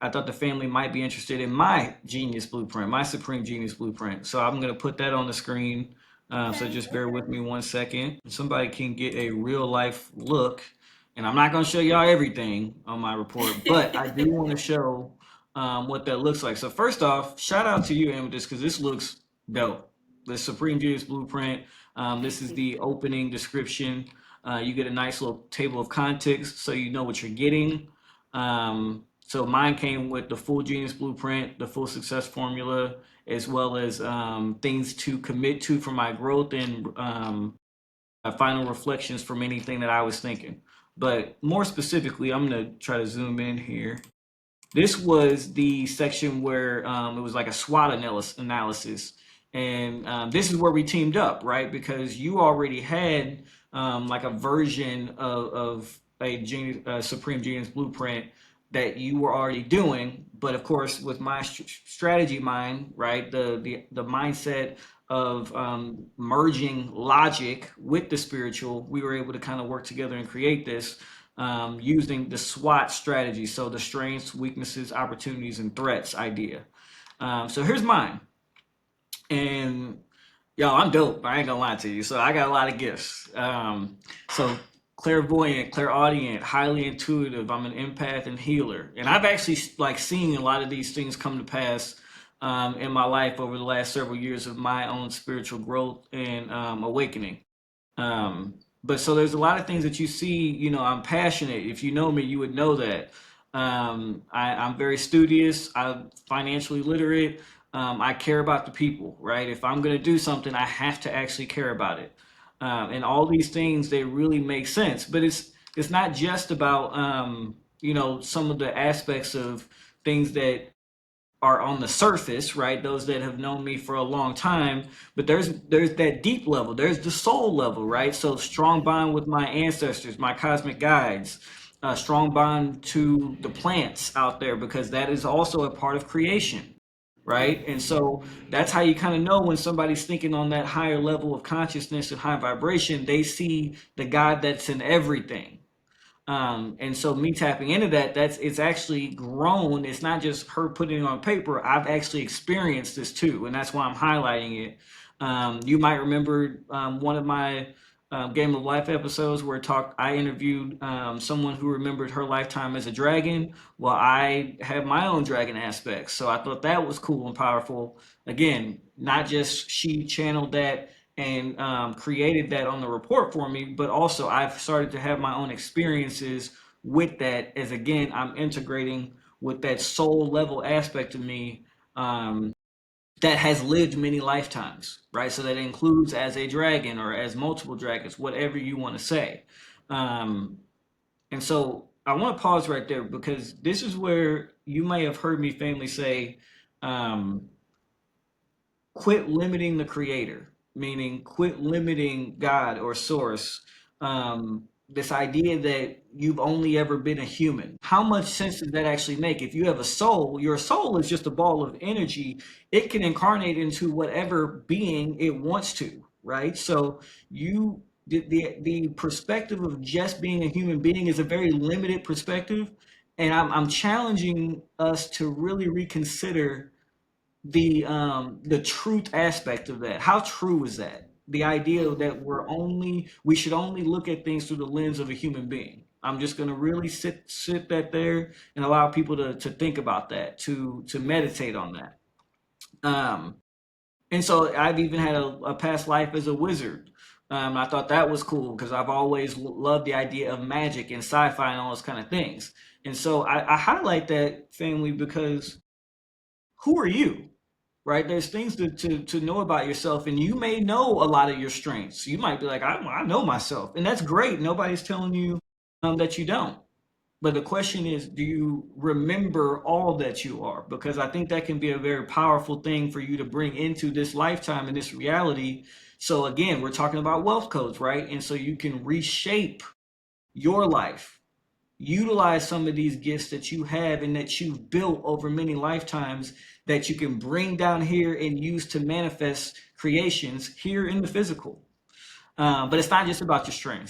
I thought the family might be interested in my genius blueprint, my supreme genius blueprint. So I'm going to put that on the screen. So Okay. just bear with me 1 second. Somebody can get a real life look. And I'm not going to show y'all everything on my report, but I do want to show what that looks like. So first off, shout out to you, Amethyst, because this looks dope. The Supreme Genius Blueprint. This Thank is you. the opening description. You get a nice little table of context so you know what you're getting. So mine came with the full Genius Blueprint, the full success formula, as well as things to commit to for my growth and final reflections from anything that I was thinking. But more specifically, I'm going to try to zoom in here. This was the section where it was like a SWOT analysis. And this is where we teamed up, right? Because you already had like a version of a Supreme Genius Blueprint that you were already doing. But of course, with my strategy mind, right? The mindset of merging logic with the spiritual, we were able to kind of work together and create this using the SWOT strategy. So the strengths, weaknesses, opportunities, and threats idea. So here's mine. And yo, I'm dope. I ain't gonna lie to you. So I got a lot of gifts. So clairvoyant, clairaudient, highly intuitive. I'm an empath and healer. And I've actually like seen a lot of these things come to pass in my life over the last several years of my own spiritual growth and awakening. But so there's a lot of things that you see, I'm passionate. If you know me, you would know that. I'm very studious, I'm financially literate. I care about the people, right? If I'm going to do something, I have to actually care about it. And all these things, they really make sense. But it's not just about, some of the aspects of things that are on the surface, right? Those that have known me for a long time, but there's that deep level. There's the soul level, right? So strong bond with my ancestors, my cosmic guides, a strong bond to the plants out there because that is also a part of creation, right? And so that's how you kind of know when somebody's thinking on that higher level of consciousness and high vibration, they see the God that's in everything. And so me tapping into that, it's actually grown. It's not just her putting it on paper. I've actually experienced this too, and that's why I'm highlighting it. You might remember one of my Game of Life episodes where I interviewed someone who remembered her lifetime as a dragon. Well, I have my own dragon aspects, so I thought that was cool and powerful. Again, not just she channeled that and created that on the report for me, but also I've started to have my own experiences with that as again I'm integrating with that soul level aspect of me that has lived many lifetimes, right? So that includes as a dragon or as multiple dragons, whatever you want to say. Um, and so I want to pause right there because this is where you may have heard me famously say, um, quit limiting the creator, meaning quit limiting God or source. This idea that you've only ever been a human. How much sense does that actually make? If you have a soul, your soul is just a ball of energy. It can incarnate into whatever being it wants to, right? So you the perspective of just being a human being is a very limited perspective. And I'm challenging us to really reconsider the truth aspect of that. How true is that? The idea that we should only look at things through the lens of a human being. I'm just going to really sit that there and allow people to think about that, to meditate on that. Um, and so I've even had a past life as a wizard. I thought that was cool because I've always loved the idea of magic and sci-fi and all those kind of things. And so I highlight that family because who are you? Right? There's things to know about yourself, and you may know a lot of your strengths. You might be like, I know myself, and that's great. Nobody's telling you that you don't. But the question is, do you remember all that you are? Because I think that can be a very powerful thing for you to bring into this lifetime and this reality. So again, we're talking about wealth codes, right? And so you can reshape your life, utilize some of these gifts that you have and that you've built over many lifetimes that you can bring down here and use to manifest creations here in the physical. But it's not just about your strengths.